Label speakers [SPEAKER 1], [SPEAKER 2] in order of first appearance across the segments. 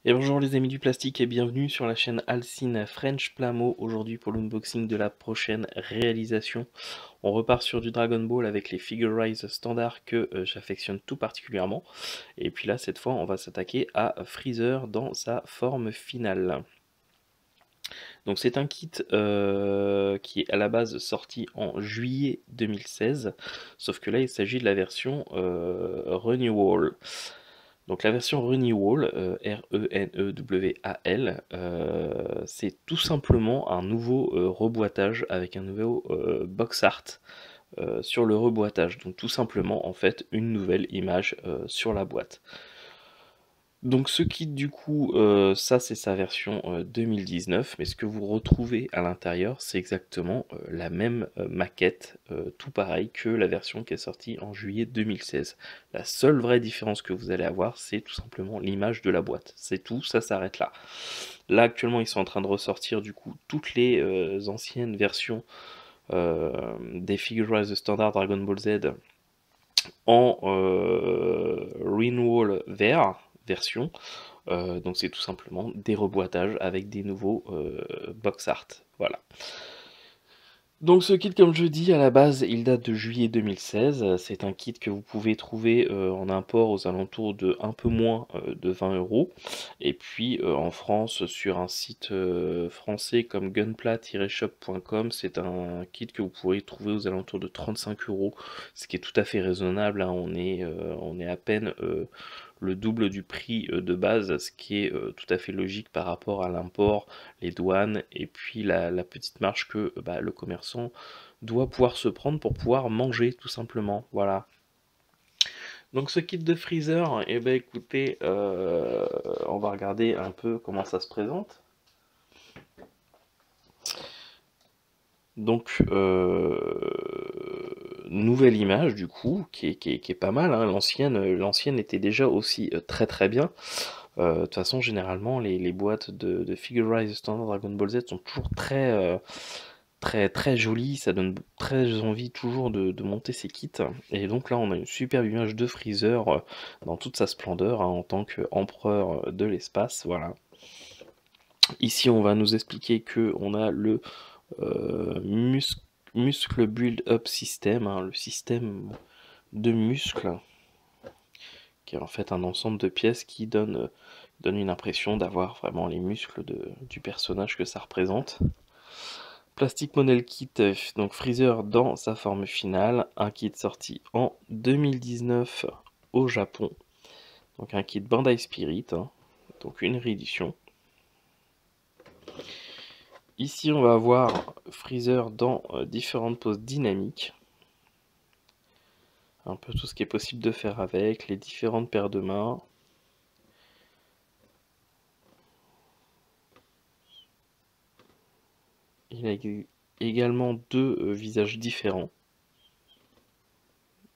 [SPEAKER 1] Et bonjour les amis du plastique et bienvenue sur la chaîne Alcine French Plamo. Aujourd'hui pour l'unboxing de la prochaine réalisation. On repart sur du Dragon Ball avec les Figure Rise standards que j'affectionne tout particulièrement. Et puis là cette fois on va s'attaquer à Freezer dans sa forme finale. Donc c'est un kit qui est à la base sorti en juillet 2016. Sauf que là il s'agit de la version Renewal. Donc la version Renewal, Renewal, c'est tout simplement un nouveau reboîtage avec un nouveau box art sur le reboîtage. Donc tout simplement en fait une nouvelle image sur la boîte. Donc ce kit du coup, ça c'est sa version 2019, mais ce que vous retrouvez à l'intérieur, c'est exactement la même maquette, tout pareil que la version qui est sortie en juillet 2016. La seule vraie différence que vous allez avoir, c'est tout simplement l'image de la boîte. C'est tout, ça s'arrête là. Là actuellement, ils sont en train de ressortir du coup toutes les anciennes versions des Figure Rise Standard Dragon Ball Z en Renewal vert version. Donc c'est tout simplement des reboîtages avec des nouveaux box art. Voilà. Donc ce kit, comme je dis, à la base, il date de juillet 2016. C'est un kit que vous pouvez trouver en import aux alentours de un peu moins de 20 euros. Et puis en France, sur un site français comme gunpla-shop.com, c'est un kit que vous pourrez trouver aux alentours de 35 euros, ce qui est tout à fait raisonnable, hein. On est à peine le double du prix de base, ce qui est tout à fait logique par rapport à l'import, les douanes et puis la petite marge que le commerçant doit pouvoir se prendre pour pouvoir manger tout simplement. Voilà. Donc ce kit de freezer, eh ben écoutez, on va regarder un peu comment ça se présente. Donc nouvelle image du coup qui est pas mal, hein. L'ancienne était déjà aussi très très bien. De toute façon, généralement, les boîtes de Figure Rise Standard Dragon Ball Z sont toujours très jolies. Ça donne très envie toujours de monter ces kits. Et donc là, on a une superbe image de Freezer dans toute sa splendeur, hein, en tant qu'empereur de l'espace. Voilà. Ici, on va nous expliquer que on a le muscle build-up system, hein, le système de muscles, qui est en fait un ensemble de pièces qui donne une impression d'avoir vraiment les muscles du personnage que ça représente. Plastic Model Kit, donc Freezer dans sa forme finale, un kit sorti en 2019 au Japon, donc un kit Bandai Spirit, hein, donc une réédition. Ici on va avoir Freezer dans différentes poses dynamiques, un peu tout ce qui est possible de faire avec, les différentes paires de mains. Il a également deux visages différents.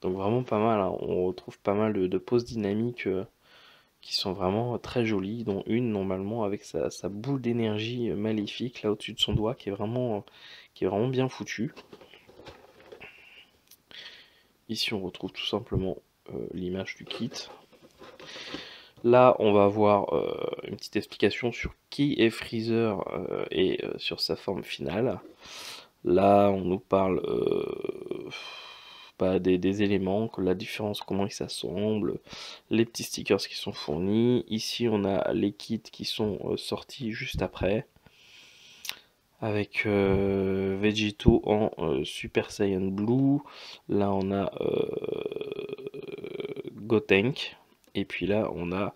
[SPEAKER 1] Donc vraiment pas mal, hein. On retrouve pas mal de poses dynamiques qui sont vraiment très jolies, dont une normalement avec sa boule d'énergie maléfique là au-dessus de son doigt qui est vraiment bien foutue. Ici on retrouve tout simplement l'image du kit. Là on va avoir une petite explication sur qui est Freezer et sur sa forme finale. Là on nous parle des éléments, que la différence, comment ils s'assemblent, les petits stickers qui sont fournis. Ici on a les kits qui sont sortis juste après, avec Vegito en Super Saiyan Blue. Là on a Gotenk, et puis là on a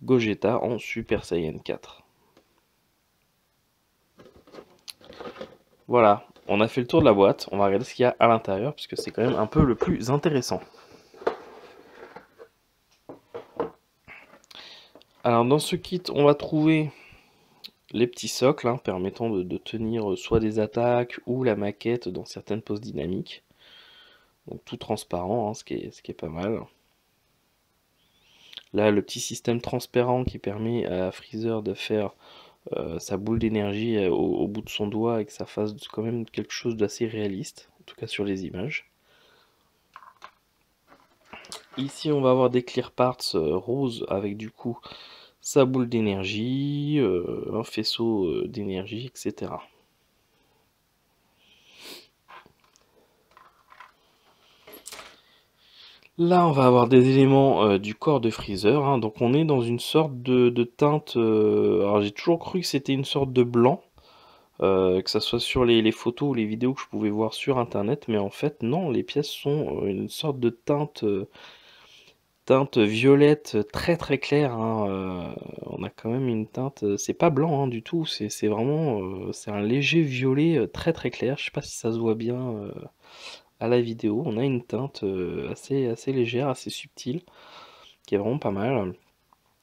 [SPEAKER 1] Gogeta en Super Saiyan 4. Voilà, on a fait le tour de la boîte, on va regarder ce qu'il y a à l'intérieur, puisque c'est quand même un peu le plus intéressant. Alors dans ce kit, on va trouver les petits socles, hein, permettant de tenir soit des attaques ou la maquette dans certaines poses dynamiques. Donc tout transparent, hein, ce qui est pas mal. Là, le petit système transparent qui permet à Freezer de faire sa boule d'énergie au bout de son doigt et que ça fasse quand même quelque chose d'assez réaliste, en tout cas sur les images. Ici, on va avoir des clear parts roses avec du coup sa boule d'énergie, un faisceau d'énergie, etc. Là, on va avoir des éléments du corps de Freezer, hein. Donc on est dans une sorte de teinte. Alors j'ai toujours cru que c'était une sorte de blanc, que ça soit sur les photos ou les vidéos que je pouvais voir sur internet, mais en fait non, les pièces sont une sorte de teinte violette très très claire, hein. On a quand même une teinte, c'est pas blanc hein, du tout, c'est vraiment c'est un léger violet très très clair. Je sais pas si ça se voit bien à la vidéo. On a une teinte assez légère, assez subtile, qui est vraiment pas mal.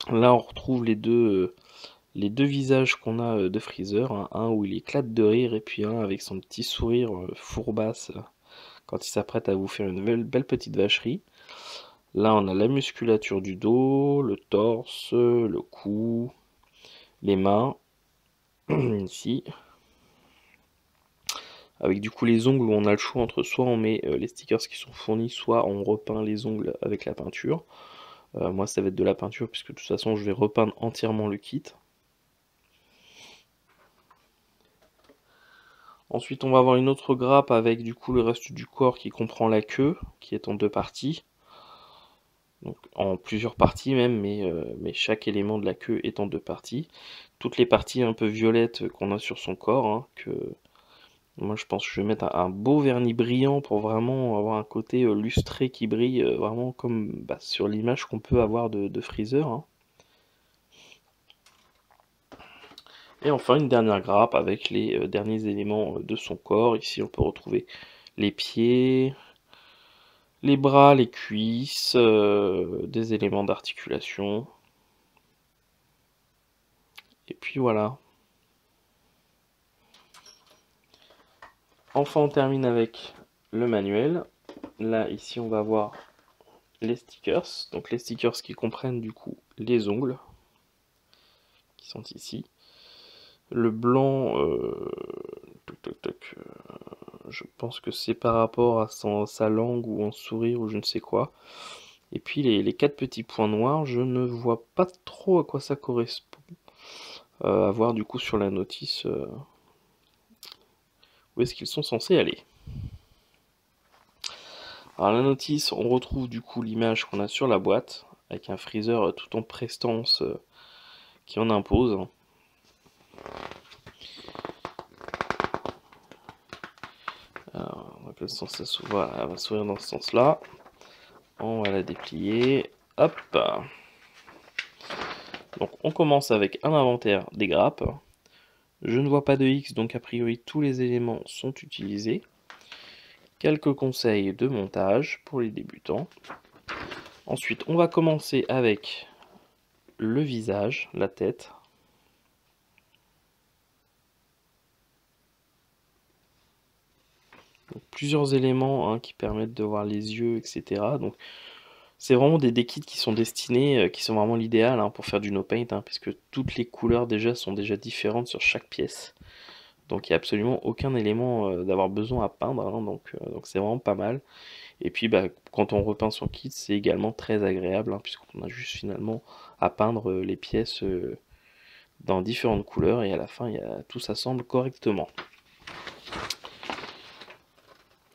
[SPEAKER 1] Là, on retrouve les deux visages qu'on a de Freezer, hein. Un où il éclate de rire et puis un avec son petit sourire fourbasse quand il s'apprête à vous faire une belle petite vacherie. Là, on a la musculature du dos, le torse, le cou, les mains, ici. Avec du coup les ongles où on a le choix entre soit on met les stickers qui sont fournis, soit on repeint les ongles avec la peinture. Moi, ça va être de la peinture puisque de toute façon, je vais repeindre entièrement le kit. Ensuite, on va avoir une autre grappe avec du coup le reste du corps qui comprend la queue, qui est en deux parties. Donc en plusieurs parties même, mais chaque élément de la queue est en deux parties. Toutes les parties un peu violettes qu'on a sur son corps, hein, que moi je pense que je vais mettre un beau vernis brillant pour vraiment avoir un côté lustré qui brille, vraiment comme sur l'image qu'on peut avoir de Freezer, hein. Et enfin une dernière grappe avec les derniers éléments de son corps. Ici on peut retrouver les pieds, les bras, les cuisses, des éléments d'articulation. Et puis voilà. Enfin on termine avec le manuel. Là ici on va voir les stickers. Donc les stickers qui comprennent du coup les ongles qui sont ici. Le blanc, je pense que c'est par rapport à sa langue ou un sourire ou je ne sais quoi. Et puis les quatre petits points noirs, je ne vois pas trop à quoi ça correspond. À voir du coup sur la notice où est-ce qu'ils sont censés aller. Alors la notice, on retrouve du coup l'image qu'on a sur la boîte, avec un Freezer tout en prestance qui en impose. Alors, dans quel sens ça s'ouvre? Voilà, elle va s'ouvrir dans ce sens-là. On va la déplier. Hop. Donc on commence avec un inventaire des grappes. Je ne vois pas de X, donc a priori tous les éléments sont utilisés. Quelques conseils de montage pour les débutants. Ensuite, on va commencer avec le visage, la tête. Donc, plusieurs éléments hein, qui permettent de voir les yeux, etc. Donc c'est vraiment des kits qui sont destinés, qui sont vraiment l'idéal hein, pour faire du no paint, hein, puisque toutes les couleurs déjà sont déjà différentes sur chaque pièce. Donc il n'y a absolument aucun élément d'avoir besoin à peindre, hein, donc c'est vraiment pas mal. Et puis quand on repeint son kit, c'est également très agréable, hein, puisqu'on a juste finalement à peindre les pièces dans différentes couleurs, et à la fin tout s'assemble correctement.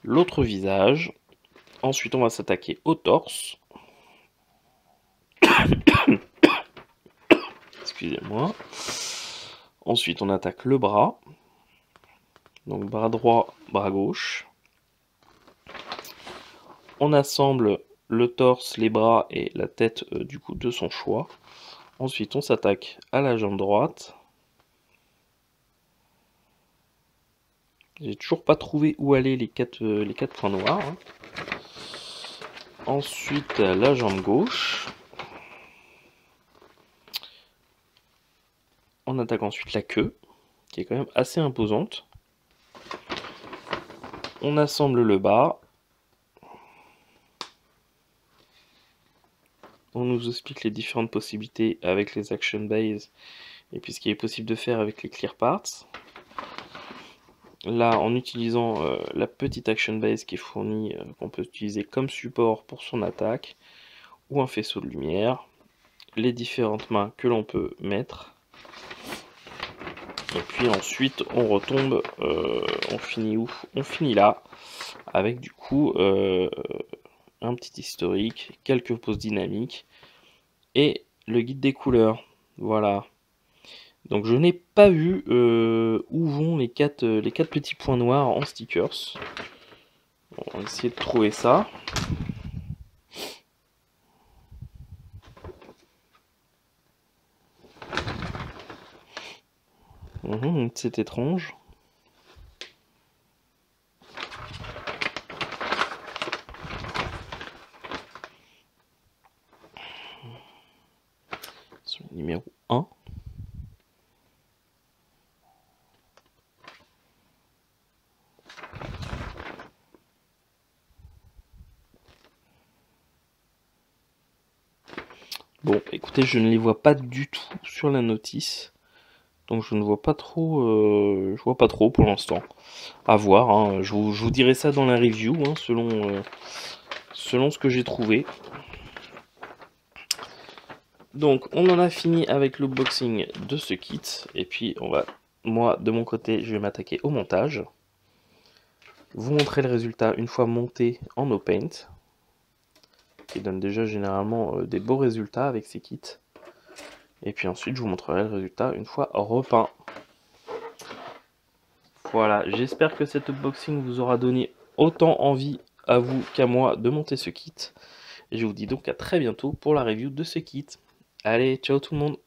[SPEAKER 1] L'autre visage. Ensuite on va s'attaquer au torse. Excusez-moi. Ensuite on attaque le bras. Donc bras droit, bras gauche. On assemble le torse, les bras et la tête du coup de son choix. Ensuite on s'attaque à la jambe droite. J'ai toujours pas trouvé où aller les quatre points noirs, hein. Ensuite la jambe gauche. On attaque ensuite la queue, qui est quand même assez imposante. On assemble le bas. On nous explique les différentes possibilités avec les action bays et puis ce qui est possible de faire avec les clear parts. Là, en utilisant la petite action base qui est fournie, qu'on peut utiliser comme support pour son attaque, ou un faisceau de lumière. les différentes mains que l'on peut mettre. Et puis ensuite on retombe, on finit où? On finit là, avec du coup un petit historique, quelques poses dynamiques et le guide des couleurs. Voilà. Donc je n'ai pas vu où vont les quatre petits points noirs en stickers. On va essayer de trouver ça. C'est étrange. Sur le numéro 1. Bon, écoutez, je ne les vois pas du tout sur la notice. Donc je ne vois pas trop, je vois pas trop pour l'instant. À voir, hein. Je vous dirai ça dans la review, hein, selon ce que j'ai trouvé. Donc on en a fini avec l'unboxing de ce kit. Et puis moi de mon côté, je vais m'attaquer au montage. Vous montrer le résultat une fois monté en No Paint, qui donne déjà généralement des beaux résultats avec ces kits. Et puis ensuite je vous montrerai le résultat une fois repeint. Voilà, j'espère que cet unboxing vous aura donné autant envie à vous qu'à moi de monter ce kit. Et je vous dis donc à très bientôt pour la review de ce kit. Allez, ciao tout le monde!